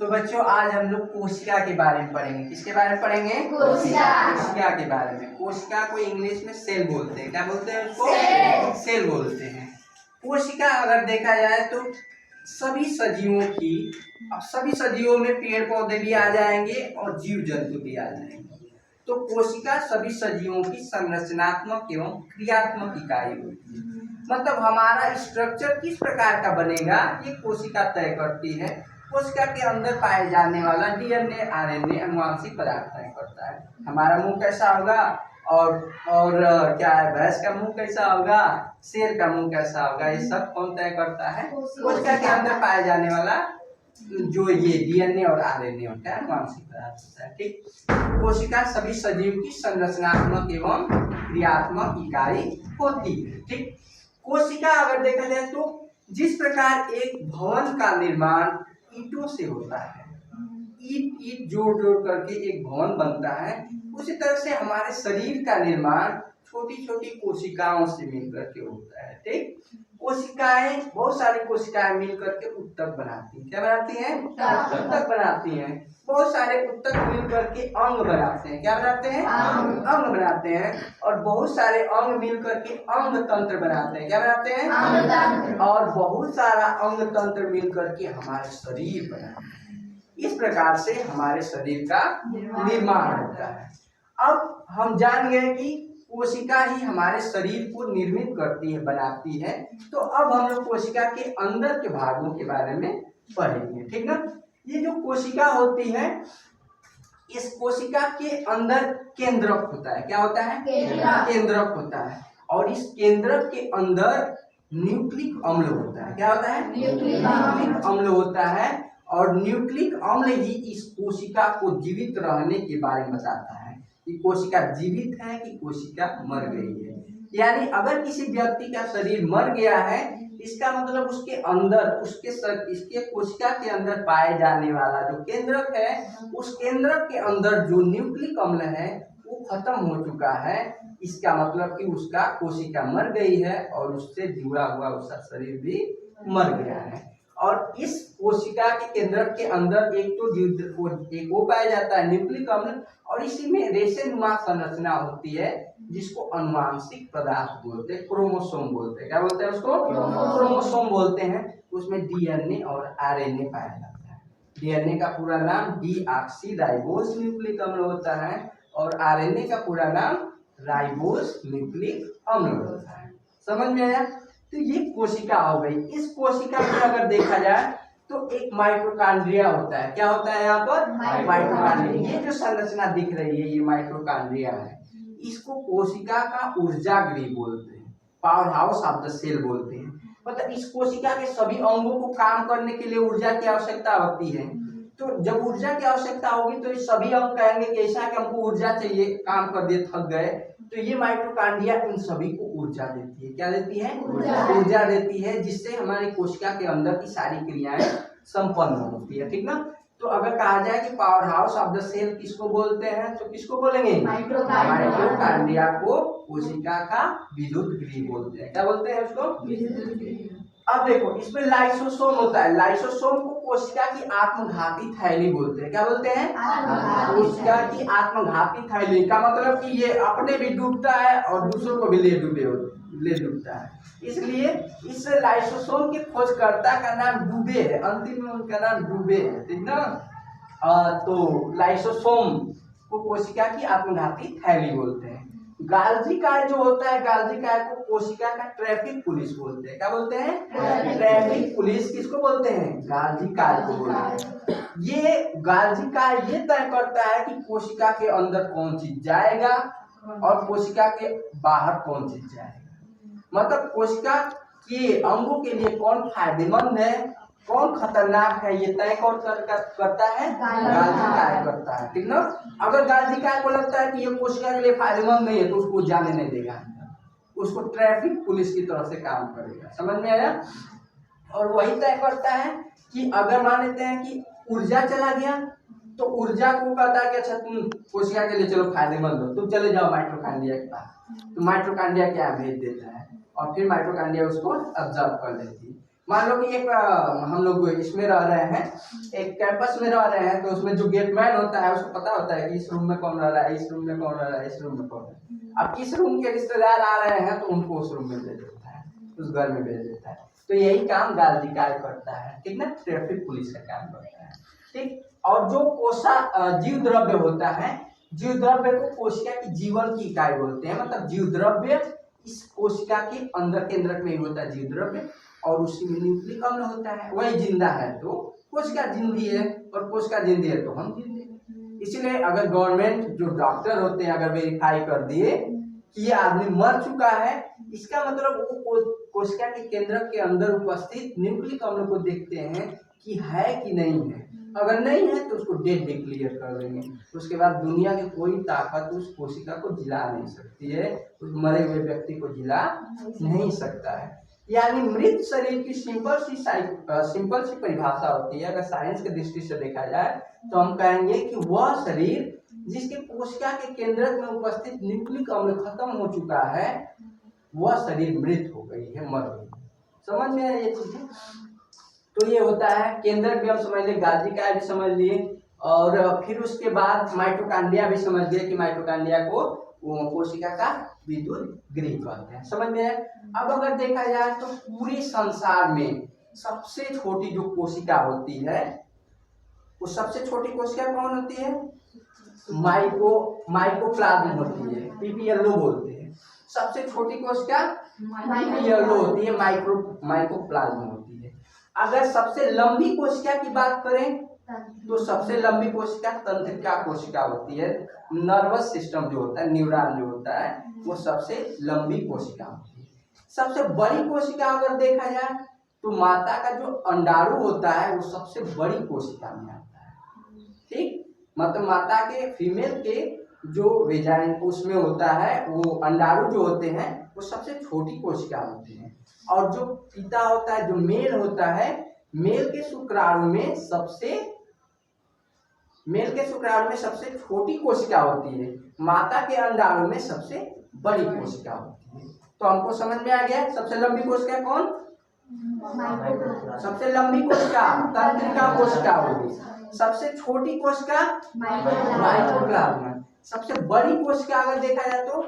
तो बच्चों आज हम लोग कोशिका के बारे में पढ़ेंगे। किसके बारे में पढ़ेंगे? कोशिका के बारे में। कोशिका को इंग्लिश में सेल बोलते हैं। क्या बोलते हैं उसको? सेल बोलते हैं। कोशिका अगर देखा जाए तो सभी सजीवों की, अब सभी सजीवों में पेड़ पौधे भी आ जाएंगे और जीव जंतु भी आ जाएंगे। तो कोशिका सभी सजीवों की संरचनात्मक एवं क्रियात्मक इकाई होती है। मतलब हमारा स्ट्रक्चर किस प्रकार का बनेगा ये कोशिका तय करती है। कोशिका के अंदर पाए जाने वाला डीएनए, आरएनए अनुवांशिक पदार्थ तय करता है। हमारा मुंह कैसा होगा और क्या है, भैंस का मुंह कैसा होगा, शेर का मुंह कैसा होगा, ये सब कौन तय करता है? कोशिका के अंदर पाए जाने वाला जो ये डीएनए और आरएनए होता है, अनुवांशिक पदार्थ होता है। ठीक, कोशिका सभी सजीव की संरचनात्मक एवं क्रियात्मक इकाई होती है। ठीक, कोशिका अगर देखा जाए तो जिस प्रकार एक भवन का निर्माण ईंटों से होता है, ईंट जोड़ जोड़ करके एक भवन बनता है, उसी तरह से हमारे शरीर का निर्माण छोटी छोटी कोशिकाओं से मिलकर के होता है। ठीक, कोशिकाएं, बहुत सारी कोशिकाएं मिलकर के उत्तक बनाती हैं। क्या बनाती हैं? उत्तक बनाती हैं। बहुत सारे उत्तक मिलकर के अंग बनाते हैं। क्या बनाते हैं? अंग बनाते हैं। और बहुत सारे अंग मिलकर के अंग तंत्र बनाते हैं। क्या बनाते हैं? और बहुत सारा अंग तंत्र मिलकर के हमारे शरीर बनाते हैं। इस प्रकार से हमारे शरीर का निर्माण होता है। अब हम जान गए कि कोशिका ही हमारे शरीर को निर्मित करती है, बनाती है। तो अब हम लोग कोशिका के अंदर के भागों के बारे में पढ़ेंगे। ठीक ना? ये जो कोशिका होती है, इस कोशिका के अंदर केंद्रक होता है। क्या होता है? केंद्रक होता है। और इस केंद्रक के अंदर न्यूक्लिक अम्ल होता है। क्या होता है? न्यूक्लिक अम्ल होता है। और न्यूक्लिक अम्ल ही इस कोशिका को जीवित रहने के बारे में बताता है कि कोशिका जीवित है कि कोशिका मर गई है। यानी अगर किसी व्यक्ति का शरीर मर गया है, इसका मतलब उसके अंदर, इसके कोशिका के अंदर पाए जाने वाला जो केंद्रक है, उस केंद्रक के अंदर जो न्यूक्लिक अम्ल है वो खत्म हो चुका है। इसका मतलब कि उसका कोशिका मर गई है और उससे जुड़ा हुआ उसका शरीर भी मर गया है। और इस कोशिका के केंद्रक के अंदर एक वो पाया जाता है न्यूक्लिक अम्ल, और इसी में रेशेनुमा संरचना होती है जिसको अनुवांशिक पदार्थ बोलते हैं, क्रोमोसोम बोलते हैं। क्या बोलते हैं उसको? क्रोमोसोम बोलते हैं। उसमें डीएनए और आरएनए पाया जाता है। डीएनए का पूरा नाम डीऑक्सीराइबोस न्यूक्लिक अम्ल होता है और आरएनए का पूरा नाम राइबोस न्यूक्लिक अम्ल होता है। समझ में आया? तो ये कोशिका हो गई। इस कोशिका में अगर देखा जाए तो एक माइटोकॉन्ड्रिया होता है। क्या होता है यहाँ पर? माइटोकॉन्ड्रिया। ये जो संरचना दिख रही है ये माइटोकॉन्ड्रिया है। इसको कोशिका का ऊर्जा गृह बोलते हैं, powerhouse of the cell बोलते हैं। मतलब इस कोशिका के सभी अंगों को काम करने के लिए ऊर्जा की आवश्यकता होती है। तो जब ऊर्जा की आवश्यकता होगी तो ये सभी अंग कहेंगे कि ऐसा कि हमको ऊर्जा चाहिए, काम कर दिए, थक गए। तो ये माइटोकॉन्ड्रिया इन सभी को ऊर्जा देती है। क्या देती है? ऊर्जा देती है, जिससे हमारी कोशिका के अंदर की सारी क्रियाएं संपन्न होती है। ठीक ना? तो अगर कहा जाए कि powerhouse of the cell किसको बोलते हैं तो किसको बोलेंगे? माइटोकॉन्ड्रिया को कोशिका का विद्युत गृह बोलते हैं। क्या बोलते हैं उसको? अब देखो इसमें लाइसोसोम होता है। लाइसोसोम को कोशिका की आत्मघाती थैली बोलते हैं। क्या बोलते हैं? कोशिका की आत्मघाती थैली का मतलब कि ये अपने भी डूबता है और दूसरों को भी ले डूबता है। इसलिए इस लाइसोसोम के खोजकर्ता का नाम डूबे है। अंतिम में उनका नाम डूबे है। ठीक ना? तो लाइसोसोम को कोशिका की आत्मघाती थैली बोलते हैं। गाल्जी काय जो होता है, गाल्जी काय को कोशिका का ट्रैफिक पुलिस बोलते हैं। क्या बोलते हैं? ट्रैफिक पुलिस किसको बोलते हैं? गाल्जी काय को बोलते हैं। ये गाल्जी काय ये तय करता है कि कोशिका के अंदर कौन चीज जाएगा और कोशिका के बाहर कौन चीज जाएगा। मतलब कोशिका के अंगों के लिए कौन फायदेमंद है, कौन खतरनाक है, ये तय कौन करता है? गाल्जी काय करता है। ठीक ना? अगर गाल्जी काय को लगता है कि ये कोशिका के लिए फायदेमंद नहीं है तो उसको जाने नहीं देगा, उसको ट्रैफिक पुलिस की तरफ से काम करेगा। समझ में आया? और वही तय करता है कि अगर मान लेते हैं कि ऊर्जा चला गया तो ऊर्जा को कहता है कि अच्छा तुम कोशिका के लिए चलो फायदेमंद हो, तुम चले जाओ माइटोकॉन्ड्रिया के पास। तो माइटोकॉन्ड्रिया क्या भेज देता है और फिर माइटोकॉन्ड्रिया उसको ऑब्जर्व कर लेती है। मान लो कि एक हम लोग इसमें रह रहे हैं, एक कैंपस में रह रहे हैं, तो उसमें जो गेटमैन होता है उसको पता होता है कि इस रूम में कौन रह रहा है, इस रूम में कौन रह रहा है, इस रूम में कौन है। अब किस रूम के रिश्तेदार आ रहे हैं तो उनको उस रूम में भेज देता है, उस घर में भेज देता है। तो यही काम गार्जिकार करता है, ठीक ना, ट्रैफिक पुलिस का काम करता है, ठीक। और जो कोशा जीव द्रव्य होता है, जीव द्रव्य को कोशिका की जीवन की इकाई बोलते हैं। मतलब जीव द्रव्य इस कोशिका के अंदर केंद्रक में ही होता है जीव द्रव्य, और उसी में न्यूक्लिक अम्ल होता है। वही जिंदा है तो कोशिका जिंदी है, और कोशिका जिंदी है तो हम जिंदे हैं। इसलिए अगर गवर्नमेंट जो डॉक्टर होते हैं अगर वेरीफाई कर दिए कि ये आदमी मर चुका है, इसका मतलब वो कोशिका के केंद्रक के अंदर उपस्थित न्यूक्लिक अम्ल को देखते हैं कि है कि नहीं है। अगर नहीं है तो उसको डेड डिक्लेयर कर देंगे। तो उसके बाद दुनिया की कोई ताकत उस कोशिका को जिला नहीं सकती है, उस मरे हुए व्यक्ति को जिला नहीं सकता है। यानी मृत शरीर की सिंपल सी परिभाषा होती है। अगर साइंस की दृष्टि से देखा जाए तो हम कहेंगे कि वह शरीर जिसके कोशिका के केंद्रक में उपस्थित न्यूक्लिक अम्ल खत्म हो चुका है, वह शरीर मृत हो गई है, मर गई। समझ में आया ये चीजें? तो ये होता है केंद्रक भी हम समझ लिए, गाजिका भी समझ लिए, और फिर उसके बाद माइटोकांड्रिया भी समझ गए कि माइटोकांड्रिया को कोशिका का विद्युत गृह कहते हैं। समझ में आया? अब अगर देखा जाए तो पूरे संसार में सबसे छोटी जो कोशिका होती है, वो सबसे छोटी कोशिका कौन होती है? माइकोप्लाज्म होती है, पीपीएलओ बोलते हैं। सबसे छोटी कोशिका पीपीएलओ होती है, माइकोप्लाज्म होती है। अगर सबसे लंबी कोशिका की बात करें तो सबसे लंबी कोशिका तंत्रिका कोशिका होती है। नर्वस सिस्टम जो होता है, न्यूरॉन जो होता है, वो सबसे लंबी कोशिका होती है। सबसे बड़ी कोशिका अगर देखा जाए तो माता का जो अंडाणु होता है वो सबसे बड़ी कोशिका में आता है, ठीक। मतलब माता के फीमेल के जो वेजाइन उसमें होता है, वो अंडाणु जो होते हैं वो सबसे छोटी कोशिका होती है। और जो पिता होता है, जो मेल होता है, मेल के शुक्राणु में सबसे छोटी कोशिका होती है, माता के अंडाणु में सबसे बड़ी कोशिका होती है। तो हमको समझ में आ गया सबसे लंबी कोशिका कौन? सबसे लंबी कोशिका तंत्रिका कोशिका होगी, सबसे छोटी कोशिका माइटोप्लाज्म, सबसे बड़ी कोशिका अगर देखा जाए तो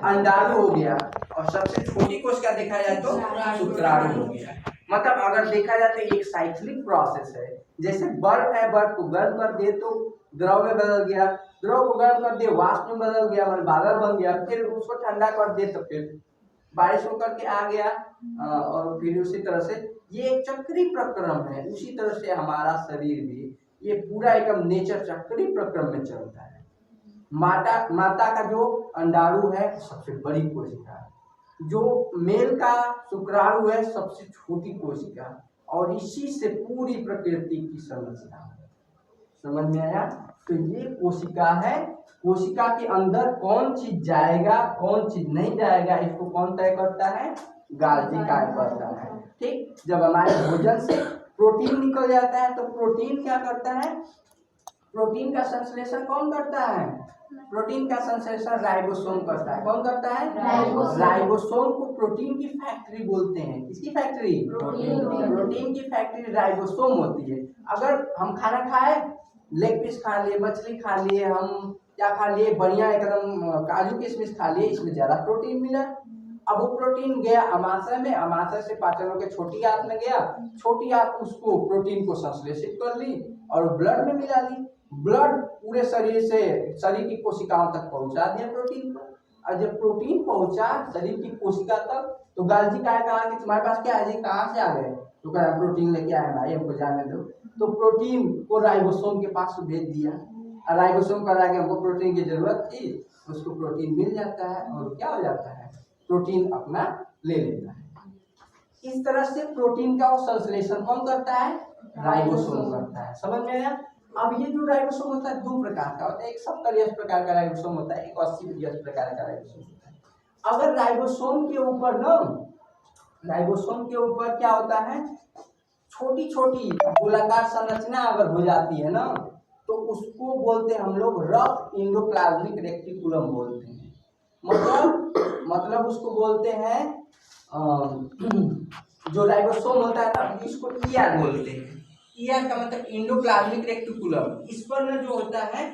अंडाणु हो गया, और सबसे छोटी कोशिका देखा जाए तो शुक्राणु हो गया। मतलब अगर देखा जाए तो एक साइक्लिक प्रोसेस है। जैसे बर्फ है, बर्फ को गर्म कर दिए तो द्रव में बदल गया, द्रव को गर्म कर दिए वाष्प में बदल गया, मतलब बादल बन गया, फिर उसको ठंडा कर दिए तो फिर बारिश होकर के आ गया, और फिर उसी तरह से ये एक चक्री प्रक्रम है। उसी तरह से हमारा शरीर भी ये पूरा एकदम नेचर चक्री प्रक्रम में चलता है। माता का जो अंडाणु है सबसे बड़ी कोशिका, जो मेल का शुक्राणु है सबसे छोटी कोशिका, और इसी से पूरी प्रकृति की संरचना है। समझ में आया? तो ये कोशिका है। कोशिका के अंदर कौन चीज जाएगा कौन चीज नहीं जाएगा, इसको कौन तय करता है? गाल्जी तय करता है, ठीक। जब हमारे भोजन से प्रोटीन निकल जाता है तो प्रोटीन क्या करता है? प्रोटीन का संश्लेषण कौन करता है? प्रोटीन का संश्लेषण राइबोसोम करता है। कौन करता है? राइबोसोम को प्रोटीन की फैक्ट्री बोलते हैं। किसकी फैक्ट्री? प्रोटीन की फैक्ट्री राइबोसोम होती है। अगर हम खाना खाए, लेग पीस खा लिए, मछली खा लिए, हम क्या खा लिए, बढ़िया एकदम काजू किशमिश खा लिए, इसमें ज्यादा प्रोटीन मिला। अब वो प्रोटीन गया अमाशय में, अमाशय से पाचन होकर छोटी आंत में गया, छोटी आंत उसको प्रोटीन को संश्लेषित कर ली और ब्लड में मिला ली। ब्लड पूरे शरीर से शरीर की कोशिकाओं तक पहुंचा दिया प्रोटीन को, और जब प्रोटीन पहुंचा शरीर की कोशिका तक तो गाल्जी का कहा कि तुम्हारे पास क्या है जी, कहाँ से आ गए? तो कहा प्रोटीन लेके आए भाई, हमको जाने दो। तो प्रोटीन को राइबोसोम के पास भेज दिया, और राइबोसोम कहा कि हमको प्रोटीन की जरूरत थी, उसको प्रोटीन मिल जाता है और क्या हो जाता है? प्रोटीन अपना ले लेता है। इस तरह से प्रोटीन का वो संश्लेषण कौन करता है? राइबोसोम करता है। समझ में आया? अब ये जो राइबोसोम होता है दो प्रकार का होता है, एक 70 प्रकार का राइबोसोम होता है, एक 80 प्रकार का राइबोसोम होता है। अगर राइबोसोम के ऊपर क्या होता है? छोटी छोटी गोलाकार संरचना अगर हो जाती है ना, तो उसको बोलते हैं हम लोग रफ एंडोप्लाज्मिक रेटिकुलम बोलते हैं। मतलब उसको बोलते हैं जो राइबोसोम होता है ना इसको ईआर बोलते हैं। ईआर का मतलब इंडोप्लाज्मिक रेक्टिकुलम। इस पर ना जो होता है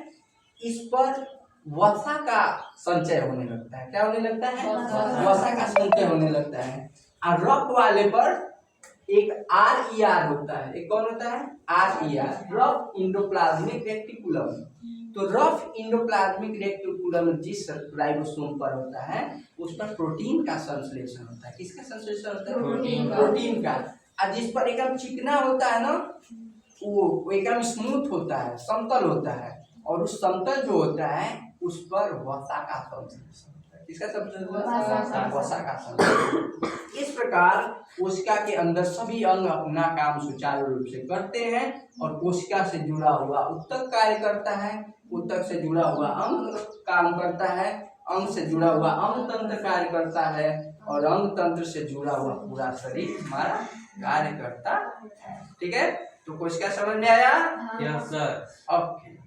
इस पर वसा का संचय होने लगता है। क्या होने लगता है? वसा का संचय होने लगता है। और रफ वाले पर एक आर होता है। एक कौन होता है? R, rough endoplasmic reticulum. तो रफ इंडोप्लाज्मिक रेक्टिकुलम जिस राइबोसोम पर होता है उस पर प्रोटीन का संश्लेषण होता है। किसका संश्लेषण होता है? प्रोटीन का। और जिस पर एकदम चिकना होता है ना वो एकदम स्मूथ होता है, समतल होता है। और उस समतल जो होता है उस पर वसा का संश्लेषण होता है। किसका संश्लेषण? वसा का संश्लेषण। इस प्रकार कोशिका के अंदर सभी अंग अपना काम सुचारू रूप से करते हैं और कोशिका से जुड़ा हुआ उत्तक कार्य करता है, उत्तक से जुड़ा हुआ अंग काम करता है, अंग से जुड़ा हुआ अंग तंत्र कार्य करता है और अंग तंत्र से जुड़ा हुआ पूरा शरीर हमारा कार्य करता है। ठीक है, तो कोशिका समझ में आया? Yes sir. ओके।